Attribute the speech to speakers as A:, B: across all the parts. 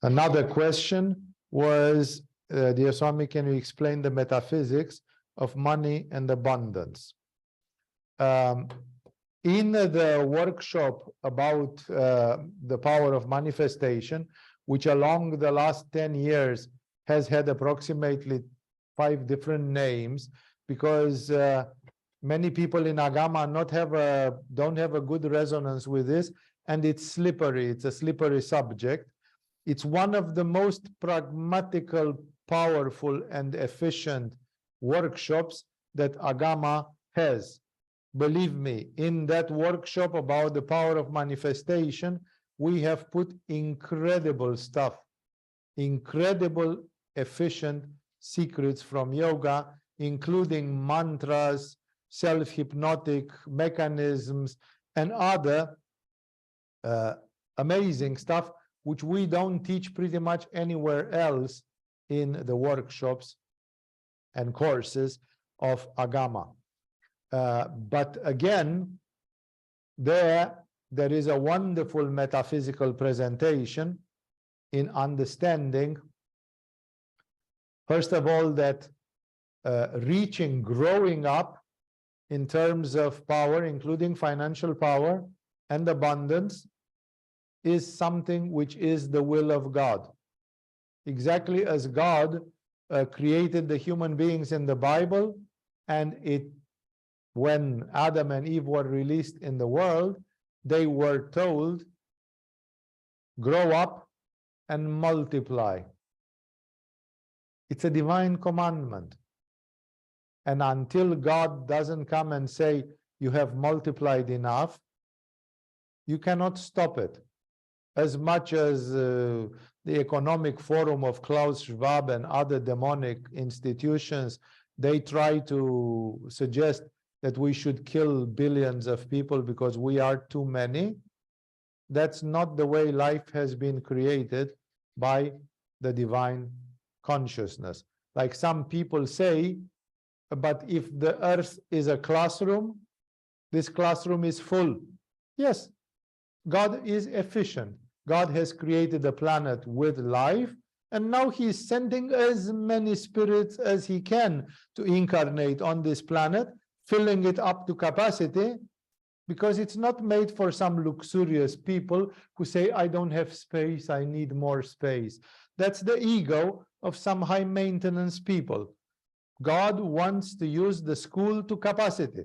A: Another question was, dear Swami, can you explain the metaphysics of money and abundance? In the workshop about the power of manifestation, which along the last 10 years has had approximately 5 different names, because many people in Agama don't have a good resonance with this, and it's slippery. It's a slippery subject. It's one of the most pragmatical, powerful, and efficient workshops that Agama has. Believe me, in that workshop about the power of manifestation, we have put incredible stuff, incredible, efficient secrets from yoga, including mantras, self-hypnotic mechanisms, and other amazing stuff which we don't teach pretty much anywhere else in the workshops and courses of Agama. But again, there is a wonderful metaphysical presentation in understanding, first of all, that growing up in terms of power, including financial power and abundance, is something which is the will of God. Exactly as God created the human beings in the Bible, and when Adam and Eve were released in the world, they were told, grow up and multiply. It's a divine commandment. And until God doesn't come and say, you have multiplied enough, you cannot stop it. As much as the Economic Forum of Klaus Schwab and other demonic institutions, they try to suggest that we should kill billions of people because we are too many. That's not the way life has been created by the divine consciousness. Like some people say, but if the earth is a classroom, this classroom is full. Yes, God is efficient. God has created a planet with life, and now he is sending as many spirits as he can to incarnate on this planet, filling it up to capacity, because it's not made for some luxurious people who say, I don't have space, I need more space. That's the ego of some high maintenance people. God wants to use the school to capacity.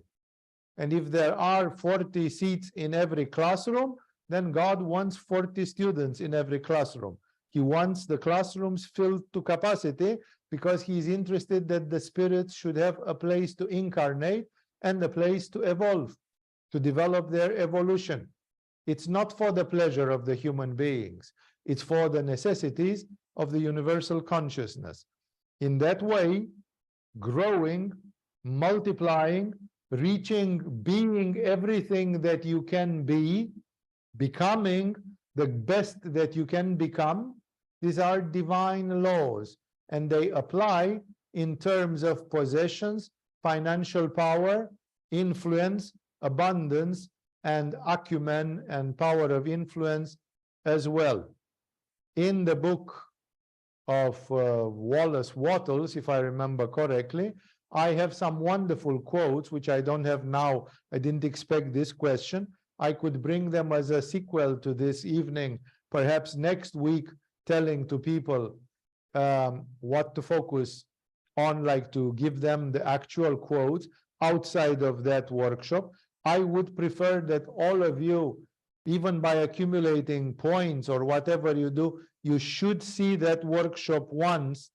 A: And if there are 40 seats in every classroom, then God wants 40 students in every classroom. He wants the classrooms filled to capacity because he's interested that the spirits should have a place to incarnate and a place to evolve, to develop their evolution. It's not for the pleasure of the human beings. It's for the necessities of the universal consciousness. In that way, growing, multiplying, reaching, being everything that you can be, becoming the best that you can become, these are divine laws, and they apply in terms of possessions, financial power, influence, abundance, and acumen and power of influence as well. In the book of Wallace Wattles, if I remember correctly, I have some wonderful quotes, which I don't have now. I didn't expect this question. I could bring them as a sequel to this evening, perhaps next week, telling to people what to focus on, like to give them the actual quotes outside of that workshop. I would prefer that all of you, even by accumulating points or whatever you do, you should see that workshop once,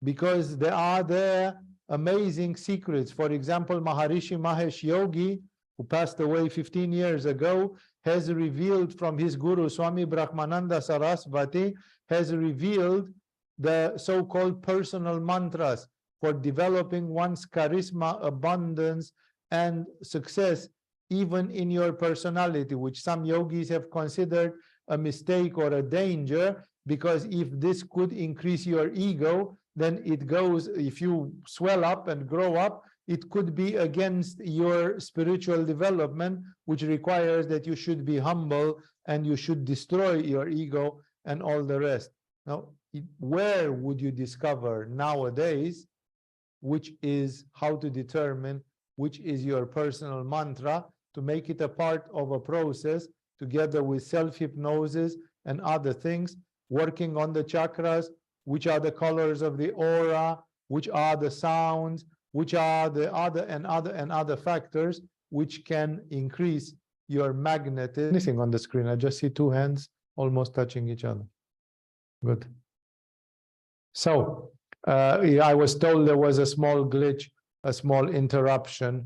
A: because there are amazing secrets. For example, Maharishi Mahesh Yogi, who passed away 15 years ago, has revealed from his guru, Swami Brahmananda Saraswati, has revealed the so-called personal mantras for developing one's charisma, abundance, and success, even in your personality, which some yogis have considered a mistake or a danger, because if this could increase your ego, then it goes, if you swell up and grow up, it could be against your spiritual development, which requires that you should be humble and you should destroy your ego and all the rest. Now, where would you discover nowadays which is how to determine which is your personal mantra, to make it a part of a process together with self-hypnosis and other things, working on the chakras, which are the colors of the aura, which are the sounds, which are the other factors which can increase your magnetism. Anything on the screen? I just see two hands almost touching each other. Good. So I was told there was a small glitch, a small interruption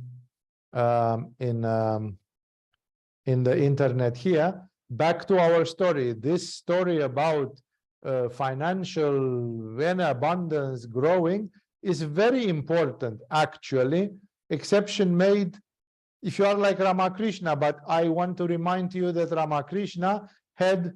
A: in the internet here. Back to our story. This story about financial abundance growing is very important, actually. Exception made if you are like Ramakrishna, but I want to remind you that Ramakrishna had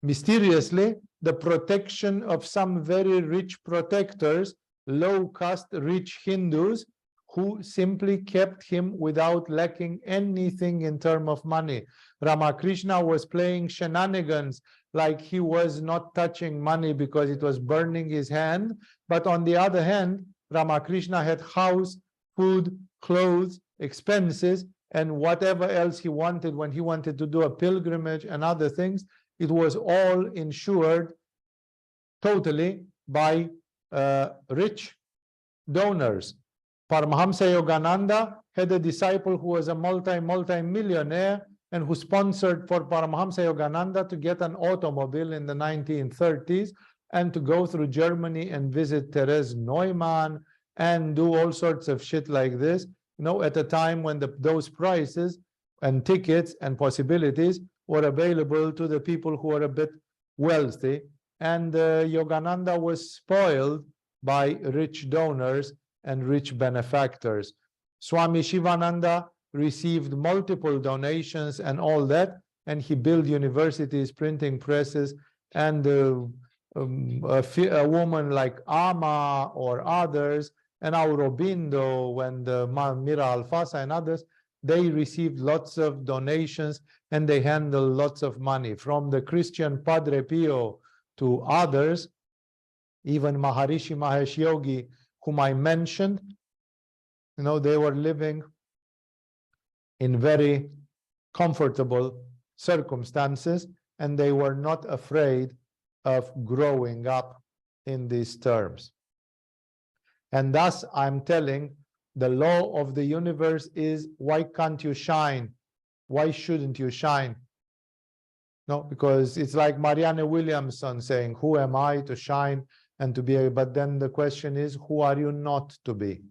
A: mysteriously the protection of some very rich protectors, low caste rich Hindus, who simply kept him without lacking anything in terms of money. Ramakrishna was playing shenanigans, like he was not touching money because it was burning his hand. But on the other hand, Ramakrishna had house, food, clothes, expenses, and whatever else he wanted when he wanted to do a pilgrimage and other things. It was all insured totally by rich donors. Paramahamsa Yogananda had a disciple who was a multi-millionaire and who sponsored for Paramahamsa Yogananda to get an automobile in the 1930s and to go through Germany and visit Therese Neumann and do all sorts of shit like this, you know, at a time when those prices and tickets and possibilities were available to the people who were a bit wealthy. And Yogananda was spoiled by rich donors and rich benefactors. Swami Shivananda received multiple donations and all that, and he built universities, printing presses, and a woman like Amma or others, and Aurobindo and Mira Alfasa and others, they received lots of donations and they handled lots of money. From the Christian Padre Pio to others, even Maharishi Mahesh Yogi, whom I mentioned, you know, they were living in very comfortable circumstances and they were not afraid of growing up in these terms. And thus I'm telling, the law of the universe is, why can't you shine? Why shouldn't you shine? No, because it's like Marianne Williamson saying, who am I to shine and to be? But then the question is, who are you not to be?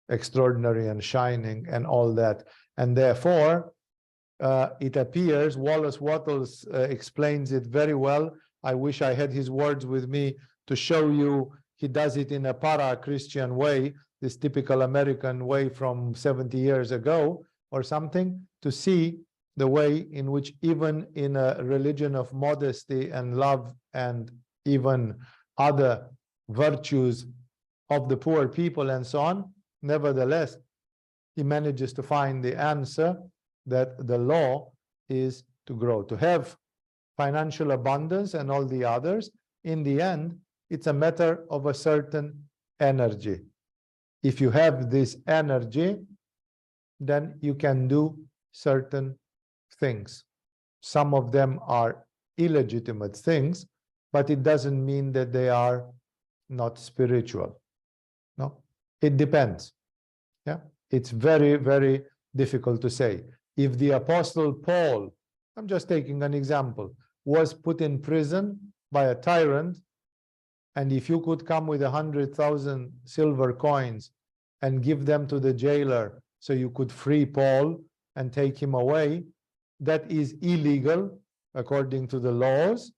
A: Extraordinary and shining and all that. And therefore, it appears, Wallace Wattles explains it very well. I wish I had his words with me to show you. He does it in a para-Christian way, this typical American way from 70 years ago or something, to see the way in which even in a religion of modesty and love and even other virtues of the poor people and so on, nevertheless, he manages to find the answer that the law is to grow, to have financial abundance and all the others. In the end, it's a matter of a certain energy. If you have this energy, then you can do certain things. Some of them are illegitimate things, but it doesn't mean that they are not spiritual. No, it depends. Yeah, it's very, very difficult to say. If the Apostle Paul, I'm just taking an example, was put in prison by a tyrant, and if you could come with 100,000 silver coins and give them to the jailer so you could free Paul and take him away, that is illegal according to the laws,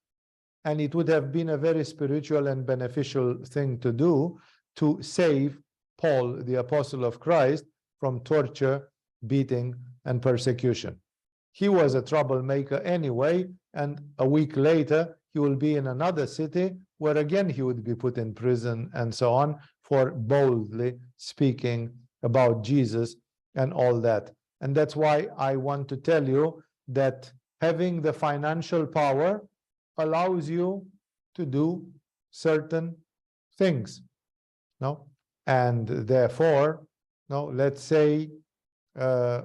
A: and it would have been a very spiritual and beneficial thing to do to save Paul, the apostle of Christ, from torture, beating, and persecution. He was a troublemaker anyway, and a week later he will be in another city where again he would be put in prison and so on for boldly speaking about Jesus and all that. And that's why I want to tell you that having the financial power allows you to do certain things. No? And therefore, no, let's say, I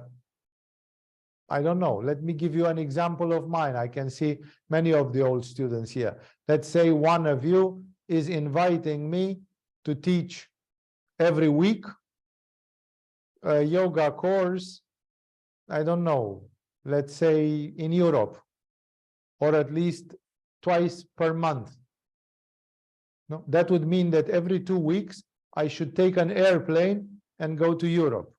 A: don't know, let me give you an example of mine. I can see many of the old students here. Let's say one of you is inviting me to teach every week a yoga course, I don't know, let's say in Europe, or at least twice per month. No, that would mean that every 2 weeks I should take an airplane and go to Europe.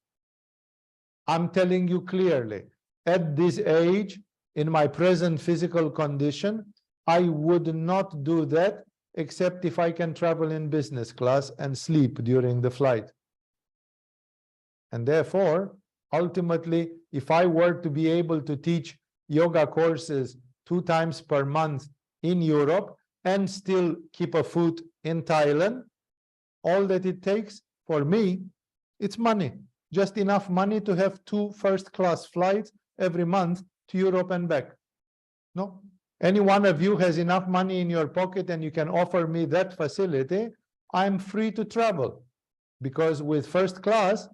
A: I'm telling you clearly, at this age, in my present physical condition, I would not do that except if I can travel in business class and sleep during the flight. And therefore, ultimately, if I were to be able to teach yoga courses 2 times per month in Europe and still keep a foot in Thailand, all that it takes for me, it's money. Just enough money to have 2 first-class flights every month to Europe and back. No? Any one of you has enough money in your pocket and you can offer me that facility, I'm free to travel. Because with first class,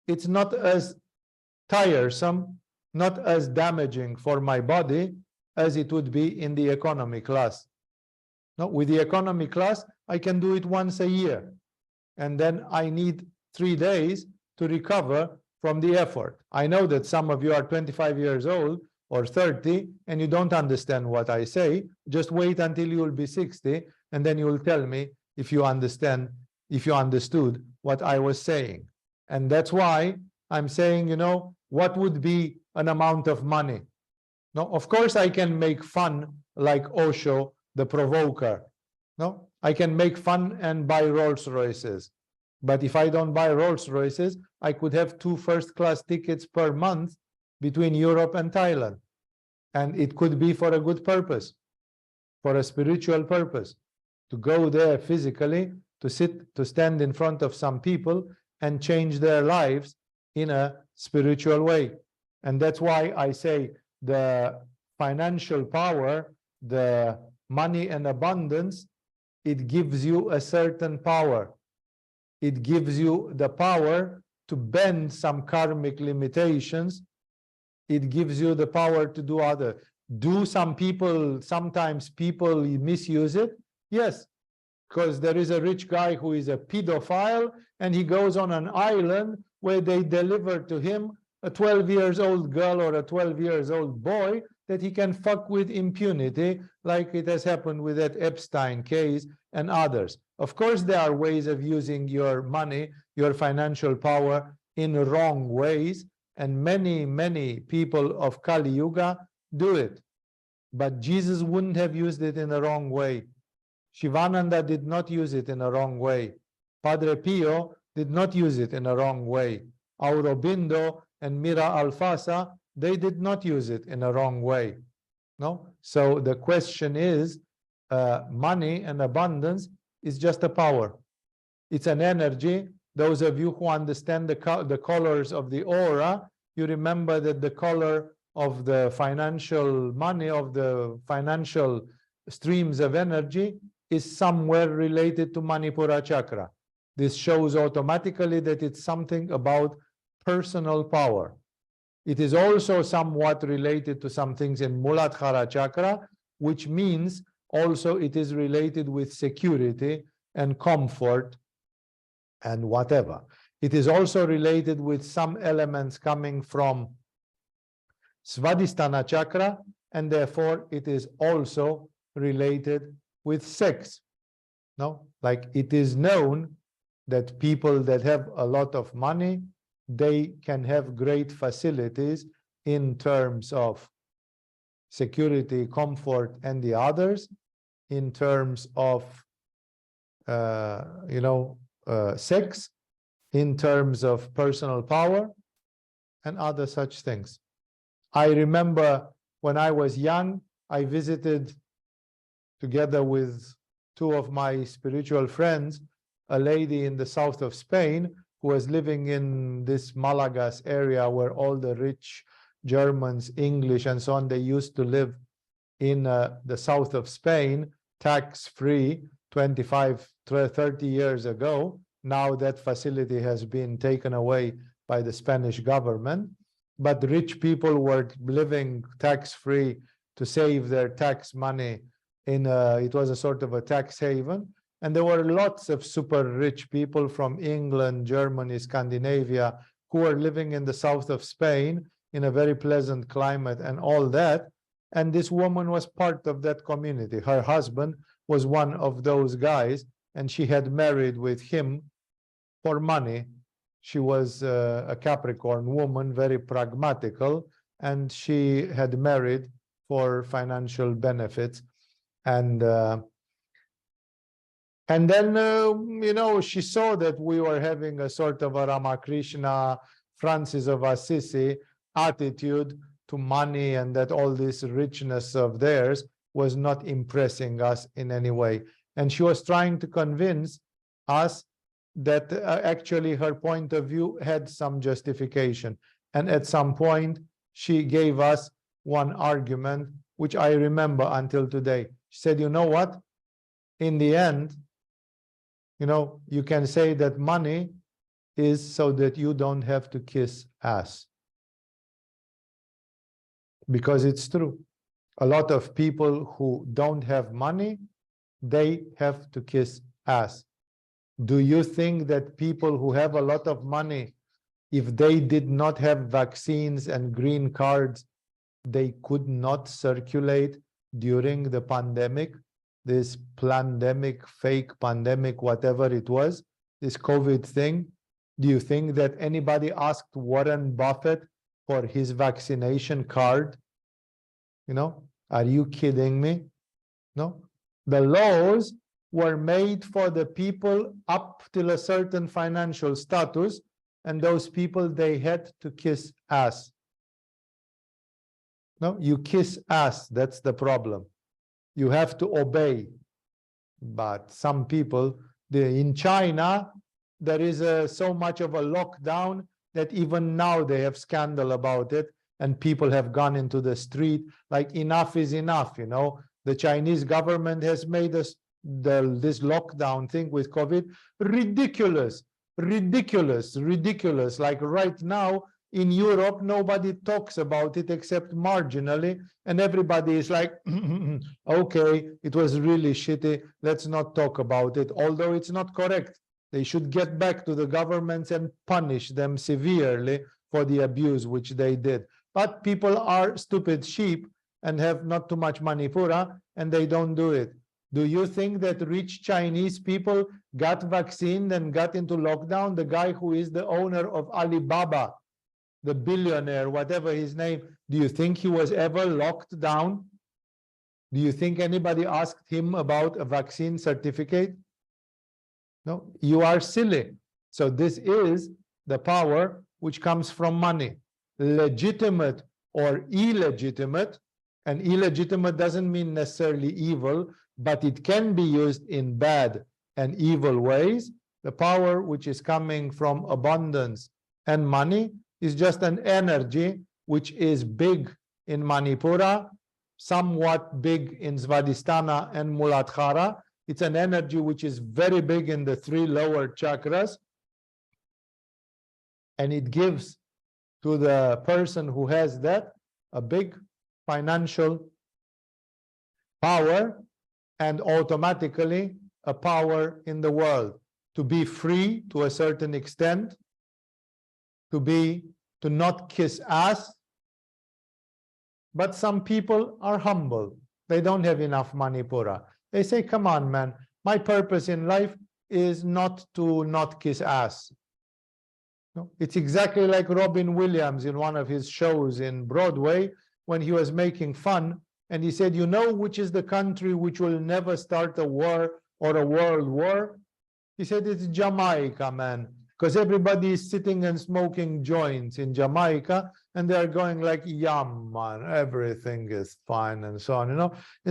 A: it's not as tiresome, not as damaging for my body as it would be in the economy class. No, with the economy class, I can do it once a year. And then I need 3 days to recover from the effort. I know that some of you are 25 years old or 30 and you don't understand what I say. Just wait until you will be 60 and then you will tell me if you understand, if you understood what I was saying. And that's why I'm saying, you know, what would be an amount of money? No, of course I can make fun like Osho, the provoker. No, I can make fun and buy Rolls Royces. But if I don't buy Rolls Royces, I could have 2 first-class tickets per month between Europe and Thailand. And it could be for a good purpose, for a spiritual purpose, to go there physically, to sit, to stand in front of some people and change their lives in a spiritual way. And that's why I say the financial power, the money and abundance, it gives you a certain power. It gives you the power to bend some karmic limitations. It gives you the power to do other. Do some people, sometimes people misuse it? Yes, because there is a rich guy who is a pedophile and he goes on an island where they deliver to him a 12-year-old girl or a 12-year-old boy that he can fuck with impunity, like it has happened with that Epstein case and others. Of course, there are ways of using your money, your financial power in wrong ways, and many people of Kali Yuga do it. But Jesus wouldn't have used it in a wrong way. Shivananda did not use it in a wrong way. Padre Pio did not use it in a wrong way. Aurobindo and Mira Alfasa, they did not use it in a wrong way. No? So the question is, money and abundance is just a power. It's an energy. Those of you who understand the colors of the aura, you remember that the color of the financial money, of the financial streams of energy, is somewhere related to Manipura chakra. This shows automatically that it's something about personal power. It is also somewhat related to some things in Muladhara chakra, which means also it is related with security and comfort and whatever. It is also related with some elements coming from Svadhisthana chakra, and therefore it is also related with sex. No, like it is known that people that have a lot of money, they can have great facilities in terms of security, comfort, and the others, in terms of sex, in terms of personal power, and other such things. I remember when I was young, I visited, together with 2 of my spiritual friends, a lady in the south of Spain who was living in this Malagas area where all the rich Germans, English, and so on, they used to live. in the south of Spain, tax-free 25, 30 years ago. Now that facility has been taken away by the Spanish government, but rich people were living tax-free to save their tax money it was a sort of a tax haven. And there were lots of super rich people from England, Germany, Scandinavia, who were living in the south of Spain in a very pleasant climate and all that. And this woman was part of that community. Her husband was one of those guys, and she had married with him for money. She was a Capricorn woman, very pragmatical, and she had married for financial benefits. And then, you know, she saw that we were having a sort of a Ramakrishna, Francis of Assisi attitude to money, and that all this richness of theirs was not impressing us in any way. And she was trying to convince us that actually her point of view had some justification. And at some point, she gave us one argument, which I remember until today. She said, you know what? In the end, you know, you can say that money is so that you don't have to kiss ass. Because it's true. A lot of people who don't have money, they have to kiss ass. Do you think that people who have a lot of money, if they did not have vaccines and green cards, they could not circulate during the pandemic, this pandemic, fake pandemic, whatever it was, this COVID thing? Do you think that anybody asked Warren Buffett for his vaccination card? You know, are you kidding me? No. The laws were made for the people up till a certain financial status, and those people, they had to kiss ass. No, you kiss ass, that's the problem. You have to obey. But some people, in China, there is so much of a lockdown that even now they have scandal about it, and people have gone into the street like enough is enough, you know. The Chinese government has made this lockdown thing with COVID ridiculous. Like right now in Europe, nobody talks about it except marginally, and everybody is like, okay, it was really shitty, let's not talk about it, although it's not correct. They should get back to the governments and punish them severely for the abuse which they did. But people are stupid sheep and have not too much manipura, and they don't do it. Do you think that rich Chinese people got vaccinated and got into lockdown? The guy who is the owner of Alibaba, the billionaire, whatever his name, do you think he was ever locked down? Do you think anybody asked him about a vaccine certificate? No, you are silly. So this is the power which comes from money. Legitimate or illegitimate, and illegitimate doesn't mean necessarily evil, but it can be used in bad and evil ways. The power which is coming from abundance and money is just an energy which is big in Manipura, somewhat big in Svadhisthana and Muladhara. It's an energy which is very big in the 3 lower chakras, and it gives to the person who has that a big financial power, and automatically a power in the world to be free to a certain extent, to not kiss ass. But some people are humble. They don't have enough manipura. They say, come on, man, my purpose in life is not to not kiss ass. No? It's exactly like Robin Williams in one of his shows in Broadway, when he was making fun, and he said, you know which is the country which will never start a war or a world war? He said, it's Jamaica, man, because everybody is sitting and smoking joints in Jamaica, and they're going like, yeah, man, everything is fine, and so on. You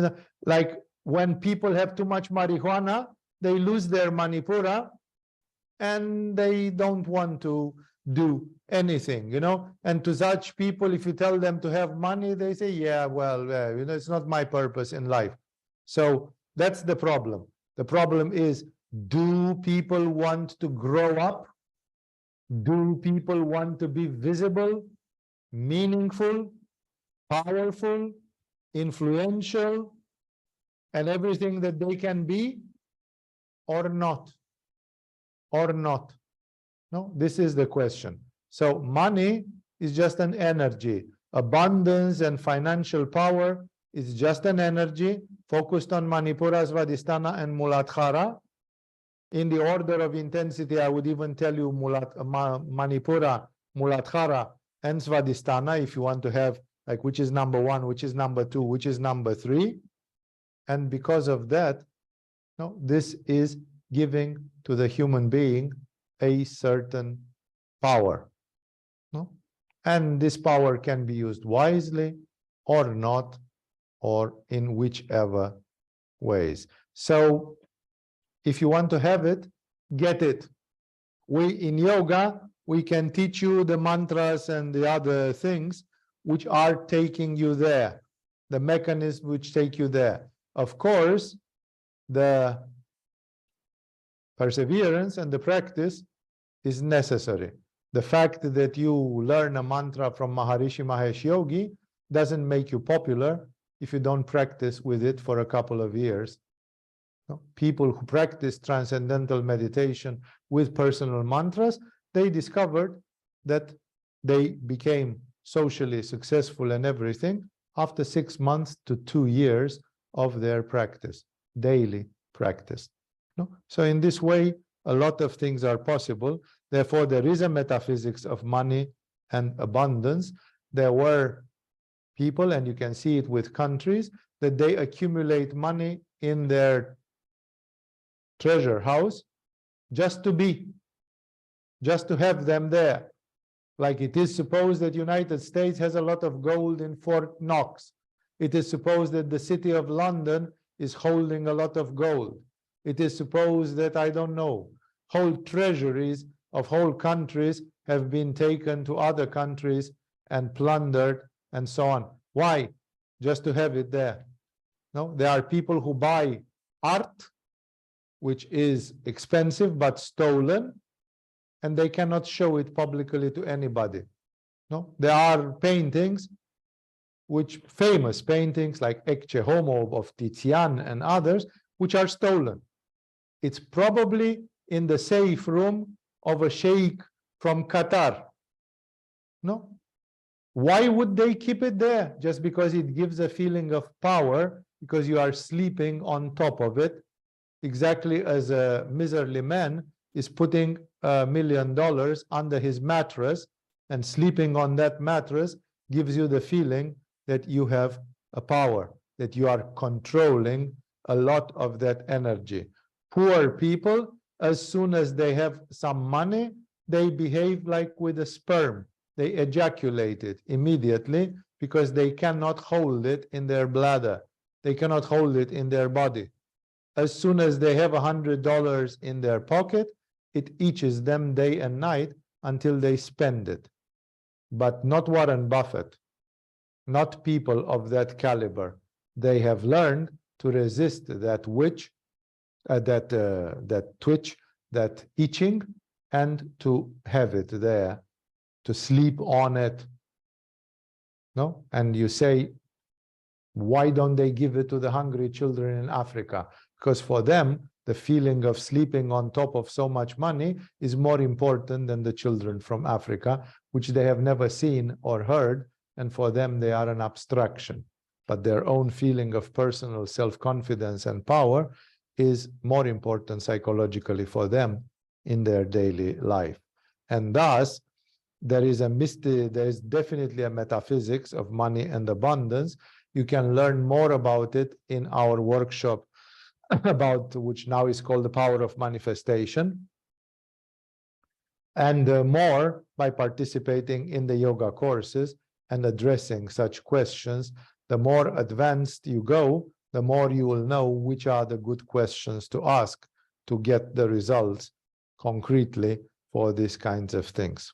A: know, like when people have too much marijuana, they lose their manipura, and they don't want to do anything, and to such people, if you tell them to have money, they say, yeah, well, it's not my purpose in life. So that's the problem. The problem is, do people want to grow up? Do people want to be visible, meaningful, powerful, influential, and everything that they can be, or not? Or not? No, this is the question. So money is just an energy. Abundance and financial power is just an energy focused on Manipura, Svadhisthana, and Muladhara. In the order of intensity, I would even tell you Manipura, Muladhara, and Svadhisthana, if you want to have, like, which is number one, which is number two, which is number three. And because of that, no, this is giving to the human being a certain power. No? And this power can be used wisely or not, or in whichever ways. So if you want to have it, get it. In yoga, we can teach you the mantras and the other things which are taking you there, the mechanisms which take you there. Of course, the perseverance and the practice is necessary. The fact that you learn a mantra from Maharishi Mahesh Yogi doesn't make you popular if you don't practice with it for a couple of years. People who practice transcendental meditation with personal mantras, they discovered that they became socially successful and everything after 6 months to 2 years of their practice, daily practice. So in this way, a lot of things are possible. Therefore, there is a metaphysics of money and abundance. There were people, and you can see it with countries, that they accumulate money in their treasure house just to have them there. Like it is supposed that United States has a lot of gold in Fort Knox. It is supposed that the city of London is holding a lot of gold. It is supposed that, I don't know, whole treasuries of whole countries have been taken to other countries and plundered and so on. Why? Just to have it there. No, there are people who buy art, which is expensive but stolen, and they cannot show it publicly to anybody. No, there are paintings, which famous paintings like Ecce Homo of Tizian and others, which are stolen. It's probably in the safe room of a sheikh from Qatar. No, why would they keep it there? Just because it gives a feeling of power, because you are sleeping on top of it, exactly as a miserly man is putting $1 million under his mattress, and sleeping on that mattress gives you the feeling that you have a power, that you are controlling a lot of that energy. Poor people, as soon as they have some money, they behave like with a sperm. They ejaculate it immediately because they cannot hold it in their bladder. They cannot hold it in their body. As soon as they have $100 in their pocket, it itches them day and night until they spend it. But not Warren Buffett, not people of that caliber. They have learned to resist that twitch, that itching, and to have it there, to sleep on it. No? And you say, why don't they give it to the hungry children in Africa? Because for them, the feeling of sleeping on top of so much money is more important than the children from Africa, which they have never seen or heard, and for them they are an abstraction. But their own feeling of personal self-confidence and power is more important psychologically for them in their daily life. And thus, there is definitely a metaphysics of money and abundance. You can learn more about it in our workshop, which now is called the Power of Manifestation, and more by participating in the yoga courses and addressing such questions. The more advanced you go, the more you will know which are the good questions to ask to get the results concretely for these kinds of things.